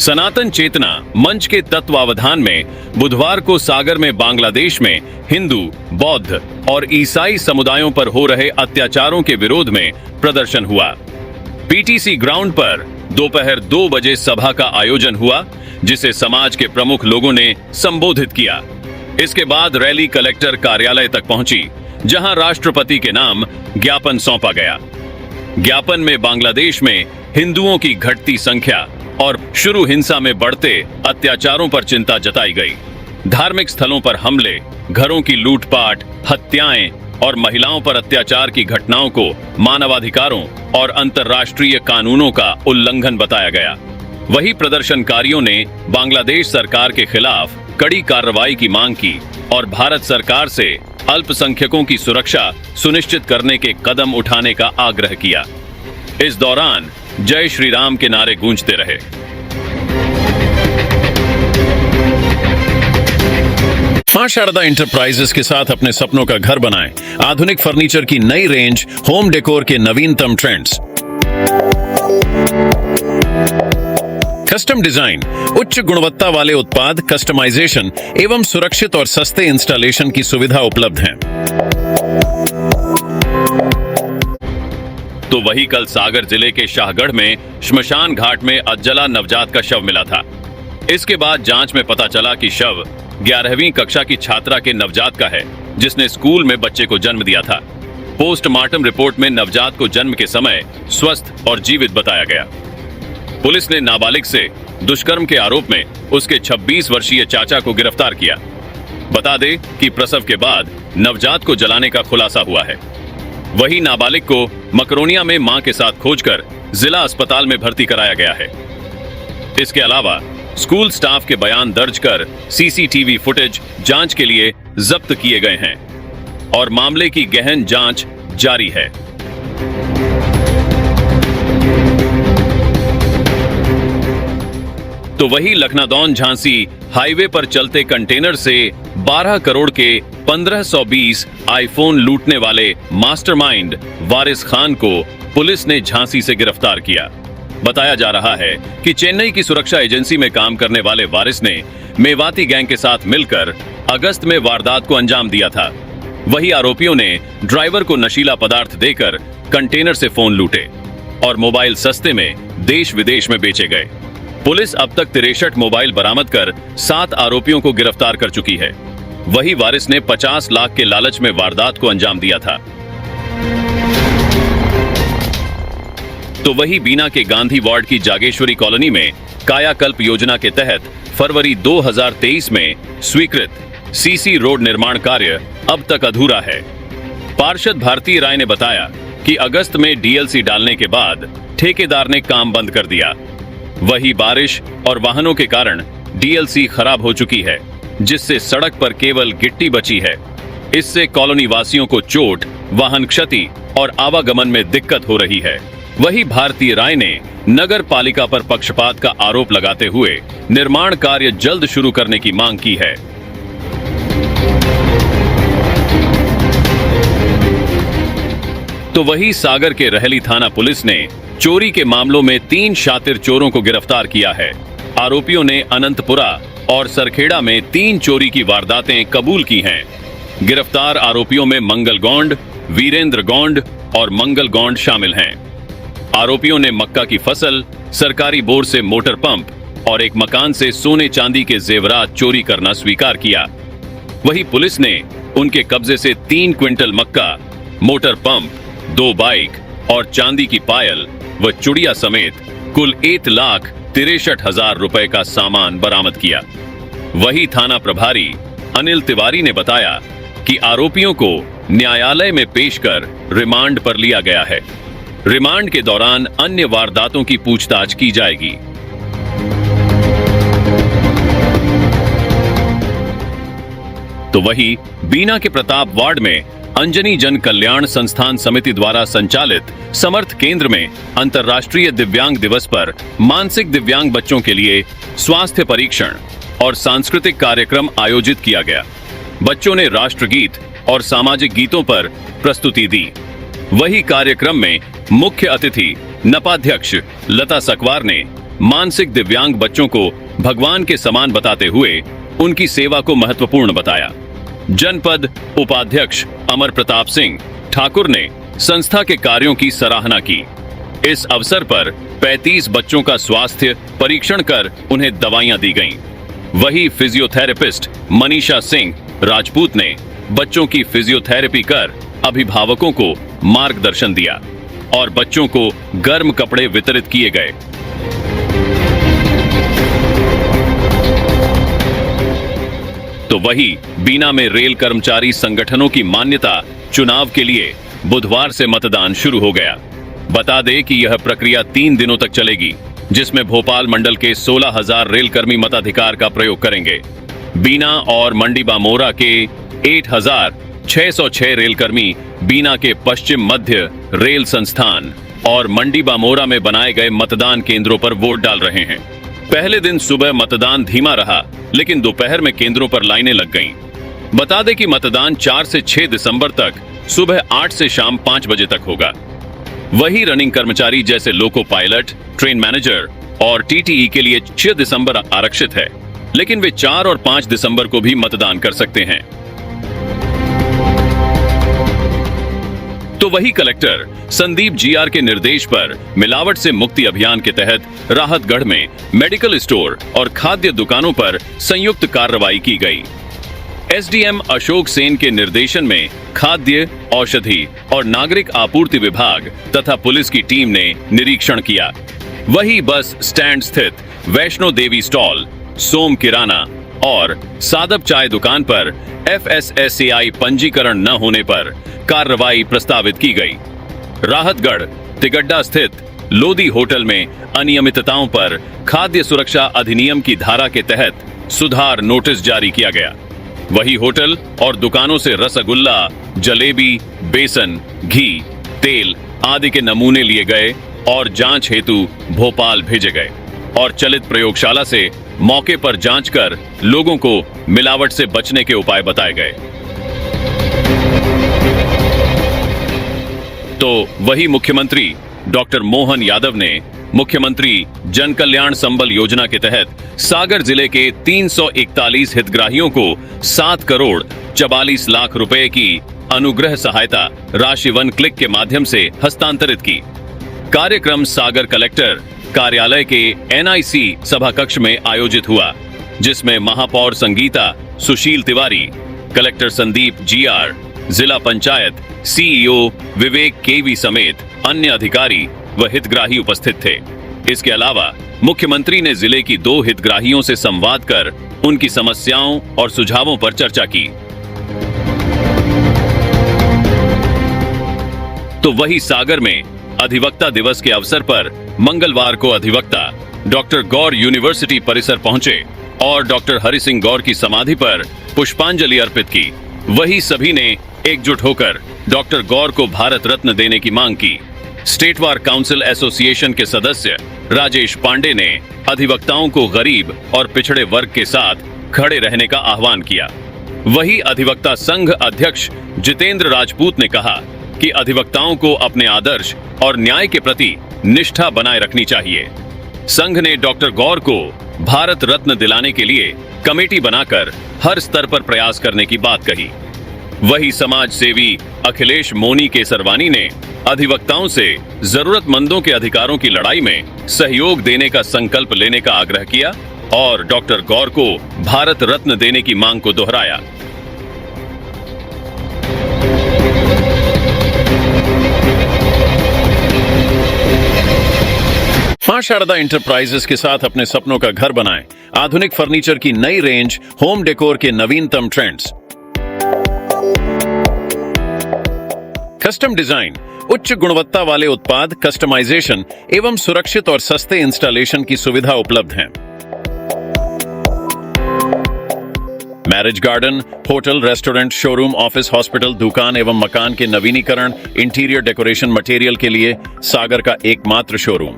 सनातन चेतना मंच के तत्वावधान में बुधवार को सागर में बांग्लादेश में हिंदू, बौद्ध और ईसाई समुदायों पर हो रहे अत्याचारों के विरोध में प्रदर्शन हुआ। पीटीसी ग्राउंड पर दोपहर 2 बजे सभा का आयोजन हुआ, जिसे समाज के प्रमुख लोगों ने संबोधित किया। इसके बाद रैली कलेक्टर कार्यालय तक पहुंची, जहां राष्ट्रपति के नाम ज्ञापन सौंपा गया। ज्ञापन में बांग्लादेश में हिंदुओं की घटती संख्या और शुरू हिंसा में बढ़ते अत्याचारों पर चिंता जताई गई। धार्मिक स्थलों पर हमले, घरों की लूटपाट, हत्याएं और महिलाओं पर अत्याचार की घटनाओं को मानवाधिकारों और अंतर्राष्ट्रीय कानूनों का उल्लंघन बताया गया। वही प्रदर्शनकारियों ने बांग्लादेश सरकार के खिलाफ कड़ी कार्रवाई की मांग की और भारत सरकार से अल्पसंख्यकों की सुरक्षा सुनिश्चित करने के कदम उठाने का आग्रह किया। इस दौरान जय श्री राम के नारे गूंजते रहे। मां शारदा इंटरप्राइजेस के साथ अपने सपनों का घर बनाएं। आधुनिक फर्नीचर की नई रेंज, होम डेकोर के नवीनतम ट्रेंड्स, कस्टम डिजाइन, उच्च गुणवत्ता वाले उत्पाद, कस्टमाइजेशन एवं सुरक्षित और सस्ते इंस्टॉलेशन की सुविधा उपलब्ध है। तो वही कल सागर जिले के शाहगढ़ में श्मशान घाट में अज्जला नवजात का शव मिला था। इसके बाद जांच में पता चला कि शव 11वीं कक्षा की छात्रा के नवजात का है, जिसने स्कूल में बच्चे को जन्म दिया था। पोस्टमार्टम रिपोर्ट में नवजात को जन्म के समय स्वस्थ और जीवित बताया गया। पुलिस ने नाबालिग से दुष्कर्म के आरोप में उसके 26 वर्षीय चाचा को गिरफ्तार किया। बता दें कि प्रसव के बाद नवजात को जलाने का खुलासा हुआ है। वही नाबालिग को मकरोनिया में मां के साथ खोजकर जिला अस्पताल में भर्ती कराया गया है। इसके अलावा स्कूल स्टाफ के बयान दर्ज कर सीसीटीवी फुटेज जांच के लिए जब्त किए गए हैं और मामले की गहन जांच जारी है। तो वही लखनादौन झांसी हाईवे पर चलते कंटेनर से 12 करोड़ के 1520 आईफोन लूटने वाले मास्टरमाइंड वारिस खान को पुलिस ने झांसी से गिरफ्तार किया। बताया जा रहा है कि चेन्नई की सुरक्षा एजेंसी में काम करने वाले वारिस ने मेवाती गैंग के साथ मिलकर अगस्त में वारदात को अंजाम दिया था। वही आरोपियों ने ड्राइवर को नशीला पदार्थ देकर कंटेनर से फोन लूटे और मोबाइल सस्ते में देश विदेश में बेचे गए। पुलिस अब तक 63 मोबाइल बरामद कर 7 आरोपियों को गिरफ्तार कर चुकी है। वही वारिस ने 50 लाख के लालच में वारदात को अंजाम दिया था। तो वही बीना के गांधी वार्ड की जागेश्वरी कॉलोनी में कायाकल्प योजना के तहत फरवरी 2023 में स्वीकृत सीसी रोड निर्माण कार्य अब तक अधूरा है। पार्षद भारती राय ने बताया कि अगस्त में डीएलसी डालने के बाद ठेकेदार ने काम बंद कर दिया। वही बारिश और वाहनों के कारण डीएलसी खराब हो चुकी है, जिससे सड़क पर केवल गिट्टी बची है। इससे कॉलोनी वासियों को चोट, वाहन क्षति और आवागमन में दिक्कत हो रही है। वही भारतीय राय ने नगर पालिका पर पक्षपात का आरोप लगाते हुए निर्माण कार्य जल्द शुरू करने की मांग की है। तो वही सागर के रहली थाना पुलिस ने चोरी के मामलों में 3 शातिर चोरों को गिरफ्तार किया है। आरोपियों ने अनंतपुरा और सरखेड़ा में 3 चोरी की वारदातें कबूल की हैं। गिरफ्तार आरोपियों में मंगल गौंड, वीरेंद्र गौंड और मंगल गौंड शामिल हैं। आरोपियों ने मक्का की फसल, सरकारी बोर से मोटर पंप और एक मकान से सोने चांदी के जेवरात चोरी करना स्वीकार किया। वही पुलिस ने उनके कब्जे से 3 क्विंटल मक्का, मोटर पंप, 2 बाइक और चांदी की पायल व चुड़िया समेत कुल 1,63,000 रुपए का सामान बरामद किया। वही थाना प्रभारी अनिल तिवारी ने बताया कि आरोपियों को न्यायालय में पेश कर रिमांड पर लिया गया है। रिमांड के दौरान अन्य वारदातों की पूछताछ की जाएगी। तो वही बीना के प्रताप वार्ड में अंजनी जन कल्याण संस्थान समिति द्वारा संचालित समर्थ केंद्र में अंतर्राष्ट्रीय दिव्यांग दिवस पर मानसिक दिव्यांग बच्चों के लिए स्वास्थ्य परीक्षण और सांस्कृतिक कार्यक्रम आयोजित किया गया। बच्चों ने राष्ट्रगीत और सामाजिक गीतों पर प्रस्तुति दी। वही कार्यक्रम में मुख्य अतिथि नपाध्यक्ष लता सकवार ने मानसिक दिव्यांग बच्चों को भगवान के समान बताते हुए उनकी सेवा को महत्वपूर्ण बताया। जनपद उपाध्यक्ष अमर प्रताप सिंह ठाकुर ने संस्था के कार्यों की सराहना की। इस अवसर पर 35 बच्चों का स्वास्थ्य परीक्षण कर उन्हें दवाइयां दी गईं। वही फिजियोथेरेपिस्ट मनीषा सिंह राजपूत ने बच्चों की फिजियोथेरेपी कर अभिभावकों को मार्गदर्शन दिया और बच्चों को गर्म कपड़े वितरित किए गए। तो वही बीना में रेल कर्मचारी संगठनों की मान्यता चुनाव के लिए बुधवार से मतदान शुरू हो गया। बता दें कि यह प्रक्रिया 3 दिनों तक चलेगी, जिसमें भोपाल मंडल के 16,000 रेलकर्मी मताधिकार का प्रयोग करेंगे। बीना और मंडी बामोरा के 8,606 रेलकर्मी बीना के पश्चिम मध्य रेल संस्थान और मंडी बामोरा में बनाए गए मतदान केंद्रों पर वोट डाल रहे हैं। पहले दिन सुबह मतदान धीमा रहा, लेकिन दोपहर में केंद्रों पर लाइनें लग गईं। बता दें कि मतदान 4 से 6 दिसंबर तक सुबह 8 से शाम 5 बजे तक होगा। वही रनिंग कर्मचारी जैसे लोको पायलट, ट्रेन मैनेजर और टीटीई के लिए 6 दिसंबर आरक्षित है, लेकिन वे 4 और 5 दिसंबर को भी मतदान कर सकते हैं। तो वही कलेक्टर संदीप जीआर के निर्देश पर मिलावट से मुक्ति अभियान के तहत राहतगढ़ में मेडिकल स्टोर और खाद्य दुकानों पर संयुक्त कार्रवाई की गई। एसडीएम अशोक सेन के निर्देशन में खाद्य, औषधि और नागरिक आपूर्ति विभाग तथा पुलिस की टीम ने निरीक्षण किया। वही बस स्टैंड स्थित वैष्णो देवी स्टॉल, सोम किराना और सादब चाय दुकान पर FSSAI पंजीकरण न होने पर कार्रवाई प्रस्तावित की गई। राहतगढ़ तिगड्डा स्थित लोधी होटल में अनियमितताओं पर खाद्य सुरक्षा अधिनियम की धारा के तहत सुधार नोटिस जारी किया गया। वही होटल और दुकानों से रसगुल्ला, जलेबी, बेसन, घी, तेल आदि के नमूने लिए गए और जांच हेतु भोपाल भेजे गए और चलित प्रयोगशाला से मौके पर जांच कर लोगों को मिलावट से बचने के उपाय बताए गए। तो वही मुख्यमंत्री डॉक्टर मोहन यादव ने मुख्यमंत्री जन कल्याण संबल योजना के तहत सागर जिले के 341 हितग्राहियों को 7 करोड़ 44 लाख रुपए की अनुग्रह सहायता राशि वन क्लिक के माध्यम से हस्तांतरित की। कार्यक्रम सागर कलेक्टर कार्यालय के NIC सभा कक्ष में आयोजित हुआ, जिसमें महापौर संगीता सुशील तिवारी, कलेक्टर संदीप GR, जिला पंचायत CEO विवेक KV समेत अन्य अधिकारी व हितग्राही उपस्थित थे। इसके अलावा मुख्यमंत्री ने जिले की 2 हितग्राहियों से संवाद कर उनकी समस्याओं और सुझावों पर चर्चा की। तो वही सागर में अधिवक्ता दिवस के अवसर पर मंगलवार को अधिवक्ता डॉक्टर गौर यूनिवर्सिटी परिसर पहुंचे और डॉक्टर हरि सिंह गौर की समाधि पर पुष्पांजलि अर्पित की। वही सभी ने एकजुट होकर डॉक्टर गौर को भारत रत्न देने की मांग की। स्टेट बार काउंसिल एसोसिएशन के सदस्य राजेश पांडे ने अधिवक्ताओं को गरीब और पिछड़े वर्ग के साथ खड़े रहने का आह्वान किया। वही अधिवक्ता संघ अध्यक्ष जितेंद्र राजपूत ने कहा कि अधिवक्ताओं को अपने आदर्श और न्याय के प्रति निष्ठा बनाए रखनी चाहिए। संघ ने डॉक्टर गौर को भारत रत्न दिलाने के लिए कमेटी बनाकर हर स्तर पर प्रयास करने की बात कही। वही समाज सेवी अखिलेश मोनी केसरवानी ने अधिवक्ताओं से जरूरतमंदों के अधिकारों की लड़ाई में सहयोग देने का संकल्प लेने का आग्रह किया और डॉक्टर गौर को भारत रत्न देने की मांग को दोहराया। मां शारदा इंटरप्राइजेस के साथ अपने सपनों का घर बनाएं। आधुनिक फर्नीचर की नई रेंज, होम डेकोर के नवीनतम ट्रेंड्स, कस्टम डिजाइन, उच्च गुणवत्ता वाले उत्पाद, कस्टमाइजेशन एवं सुरक्षित और सस्ते इंस्टॉलेशन की सुविधा उपलब्ध है। Marriage garden, hotel, restaurant, showroom, office, hospital, दुकान एवं मकान के नवीनीकरण, इंटीरियर डेकोरेशन मटेरियल के लिए सागर का एकमात्र showroom.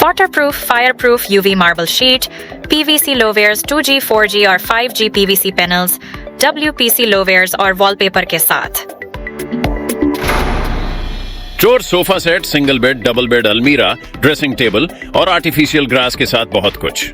Waterproof, fireproof UV marble sheet, PVC low-wares 2G, 4G और 5G PVC panels, WPC low-wares और wallpaper के साथ। Store sofa set, single bed, double bed, अलमीरा, ड्रेसिंग टेबल और आर्टिफिशियल ग्रास के साथ बहुत कुछ।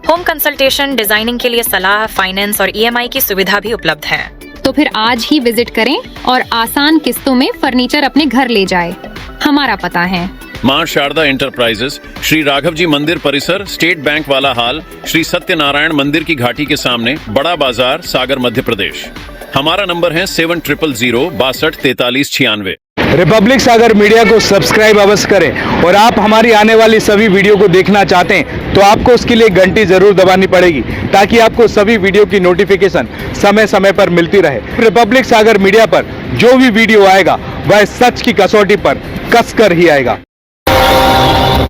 होम कंसल्टेशन, डिजाइनिंग के लिए सलाह, फाइनेंस और EMI की सुविधा भी उपलब्ध है। तो फिर आज ही विजिट करें और आसान किस्तों में फर्नीचर अपने घर ले जाए। हमारा पता है मां शारदा एंटरप्राइजेस, श्री राघव जी मंदिर परिसर, स्टेट बैंक वाला हाल, श्री सत्यनारायण मंदिर की घाटी के सामने, बड़ा बाजार, सागर, मध्य प्रदेश। हमारा नंबर है 7000 62 43 96। रिपब्लिक सागर मीडिया को सब्सक्राइब अवश्य करें और आप हमारी आने वाली सभी वीडियो को देखना चाहते हैं तो आपको उसके लिए घंटी जरूर दबानी पड़ेगी ताकि आपको सभी वीडियो की नोटिफिकेशन समय समय पर मिलती रहे। रिपब्लिक सागर मीडिया पर जो भी वीडियो आएगा वह सच की कसौटी पर कसकर ही आएगा।